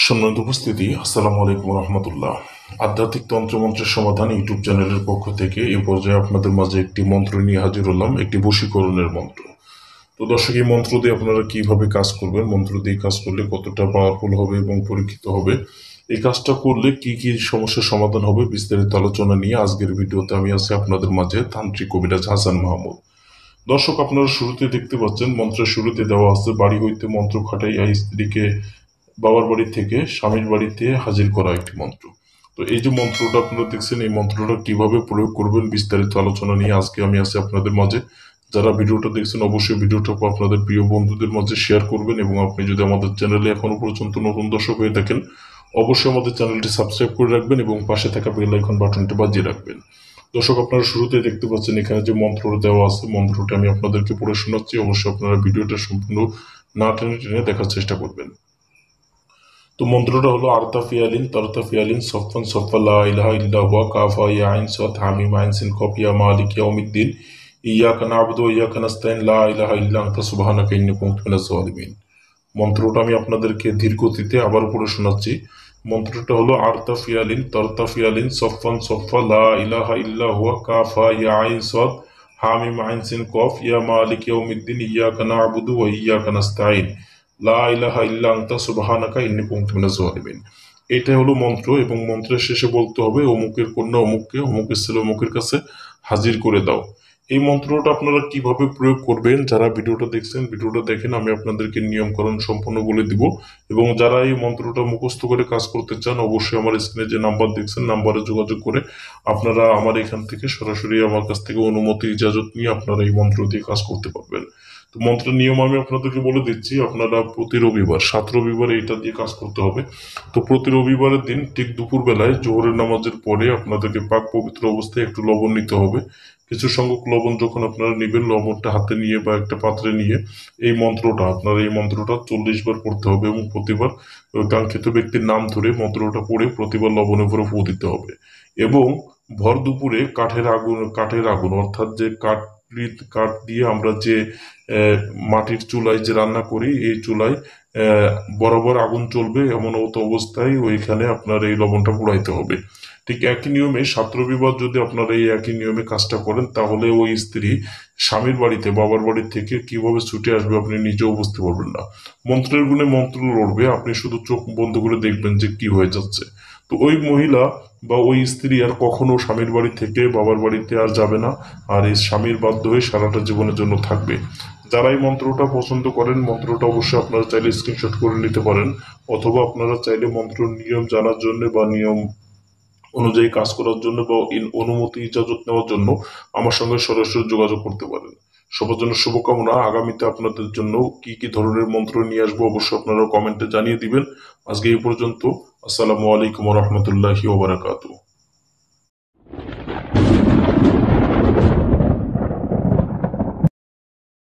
সম্মানিত উপস্থিতি, আসসালামু আলাইকুম রহমতুল্লাহ। আধ্যাত্মিক তন্ত্রমন্ত্রের সমাধান ইউটিউব চ্যানেলের পক্ষ থেকে এই পর্যায়ে আপনাদের মাঝে একটি মন্ত্র নিয়ে হাজির হলাম, একটি বশীকরণের মন্ত্র। তো দর্শক, এই মন্ত্র দিয়ে আপনারা কিভাবে কাজ করবেন, মন্ত্র দিয়ে কাজ করলে কতটা পাওয়ারফুল হবে এবং পরীক্ষিত হবে, এই কাজটা করলে কি কি সমস্যার সমাধান হবে, বিস্তারিত আলোচনা নিয়ে আজকের ভিডিওতে আমি আছি আপনাদের মাঝে, তান্ত্রিক কবিরাজ হাসান মাহমুদ। দর্শক, আপনারা শুরুতে দেখতে পাচ্ছেন মন্ত্রের শুরুতে দেওয়া আছে, বাড়ি হইতে মন্ত্র খাটাইয়া স্ত্রীকে বাবার বাড়ি থেকে স্বামীর বাড়িতে হাজির করা একটি মন্ত্র। তো এই যে মন্ত্রটা আপনারা দেখছেন, এই মন্ত্রটা কিভাবে প্রয়োগ করবেন বিস্তারিত আলোচনা নিয়ে আজকে আমি আছি আপনাদের মাঝে। যারা ভিডিওটা দেখছেন অবশ্যই ভিডিওটা আপনাদের প্রিয় বন্ধুদের মাঝে শেয়ার করবেন, এবং আপনি যদি আমাদের চ্যানেলে এখনো পর্যন্ত নতুন দর্শক হয়ে থাকেন অবশ্যই আমাদের চ্যানেলটি সাবস্ক্রাইব করে রাখবেন এবং পাশে থাকা বেল আইকন বাটনটি বাজিয়ে রাখবেন। দর্শক, আপনারা শুরুতে দেখতে পাচ্ছেন এখানে যে মন্ত্রটা দেওয়া আছে, মন্ত্রটা আমি আপনাদেরকে পড়ে শোনাচ্ছি। অবশ্যই আপনারা ভিডিওটা সম্পূর্ণ না টেনে টেনে দেখার চেষ্টা করবেন। তো মন্ত্রটা হলো আরতা ফিয়ালিন তরতা ফিয়ালিন সফান সফা লা ইলাহা ইল্লা হুয়া কাফা ইয়া আইন সাদ হামিম আইন সিন কফ ইয়া মালিক ইয়াউমিদ্দিন ইয়াকা না'বুদু ওয়া ইয়াকা নাস্তাইন লা ইলাহা ইল্লা আনতা সুবহানাকা ইন্নী কুনতু মিনাজ জালিমিন। মন্ত্রটা আমি আপনাদেরকে ধীর গতিতে আবার পড়ে শোনাচ্ছি। মন্ত্রটা হলো আরতা ফিয়ালিন তরতা ফিয়ালিন সফান সফা লা ইলাহা ইল্লা হুয়া কাফা ইয়া আইন সাদ হামিম আইন সিন কফ ইয়া মালিক ইয়াউমিদ্দিন ইয়াকা না'বুদু ওয়া ইয়াকা নাস্তাইন লা ইলাহা ইল্লা আনতা সুবহানাকা ইন্নী কুনতু মিনাজ জালিমিন। এটাই হলো মন্ত্র, এবং মন্ত্রের শেষে বলতে হবে অমুকের কন্যা অমুককে, অমুকের ছেলে অমুকের কাছে হাজির করে দাও। এই মন্ত্রটা আপনারা কিভাবে প্রয়োগ করবেন, যারা ভিডিওটা দেখছেন ভিডিওটা দেখেন, আমি আপনাদেরকে নিয়মকরণ সম্পূর্ণ বলে দিব। এবং যারা এই মন্ত্রটা মুখস্থ করে কাজ করতে চান অবশ্যই আমার স্ক্রিনে যে নাম্বার দেখছেন নাম্বারে যোগাযোগ করে আপনারা আমার এখান থেকে সরাসরি আমার কাছ থেকে অনুমতি ইজাজত নিয়ে আপনারা এই মন্ত্র দিয়ে কাজ করতে পারবেন। তো মন্ত্রের নিয়ম আমি আপনাদেরকে বলে দিচ্ছি। আপনারা প্রতি রবিবার 7 রবিবার এইটা দিয়ে কাজ করতে হবে। তো প্রতি রবিবারের দিন ঠিক দুপুর বেলায় জোহরের নামাজের পরে আপনাদেরকে পাক পবিত্র অবস্থায় একটু লবণ নিতে হবে। কিছু সংখ্যক লবণ যখন আপনারা নেবেন, লবণটা হাতে নিয়ে বা একটা পাত্রে নিয়ে এই মন্ত্রটা 40 বার পড়তে হবে, এবং প্রতিবার কাঙ্ক্ষিত ব্যক্তির নাম ধরে মন্ত্রটা পড়ে প্রতিবার লবণের উপরে ফু দিতে হবে। এবং ভর দুপুরে কাঠের আগুন অর্থাৎ যে কাঠ দিয়ে আমরা যে মাটির চুলায় যে রান্না করি, এই চুলায় বরাবর আগুন চলবে এমন অবস্থায় ওইখানে আপনার এই লবণটা পোড়াইতে হবে। ঠিক একই নিয়মে 7 রবিবার যদি আপনারা এই একই নিয়মে কাজটা করেন, তাহলে ওই স্ত্রী স্বামীর বাড়িতে বাবার বাড়ি থেকে কিভাবে ছুটে আসবে আপনি নিজেও বুঝতে পারবেন না। মন্ত্রের গুণে মন্ত্র লড়বে, আপনি শুধু চোখ বন্ধ করে দেখবেন যে কি হয়ে যাচ্ছে। তো ওই মহিলা বা ওই স্ত্রী আর কখনো স্বামীর বাড়ি থেকে বাবার বাড়িতে আর যাবে না, আর এই স্বামীর বাধ্য হয়ে সারাটা জীবনের জন্য থাকবে। যারা এই মন্ত্রটা পছন্দ করেন, মন্ত্রটা অবশ্যই আপনারা চাইলে স্ক্রিনশট করে নিতে পারেন, অথবা আপনারা চাইলে মন্ত্র নিয়ম জানার জন্য বা নিয়ম অনুযায়ী কাজ করার জন্য বা অনুমতি ইজাজত নেওয়ার জন্য আমার সঙ্গে সরাসরি যোগাযোগ করতে পারেন। সবার জন্য শুভকামনা। আগামীতে আপনাদের জন্য কি কি ধরনের মন্ত্র নিয়ে আসবো অবশ্যই আপনারা কমেন্টে জানিয়ে দিবেন। আজকে এই পর্যন্ত। আসসালামু আলাইকুম রহমতুল্লাহি ওয়া বারাকাতুহু।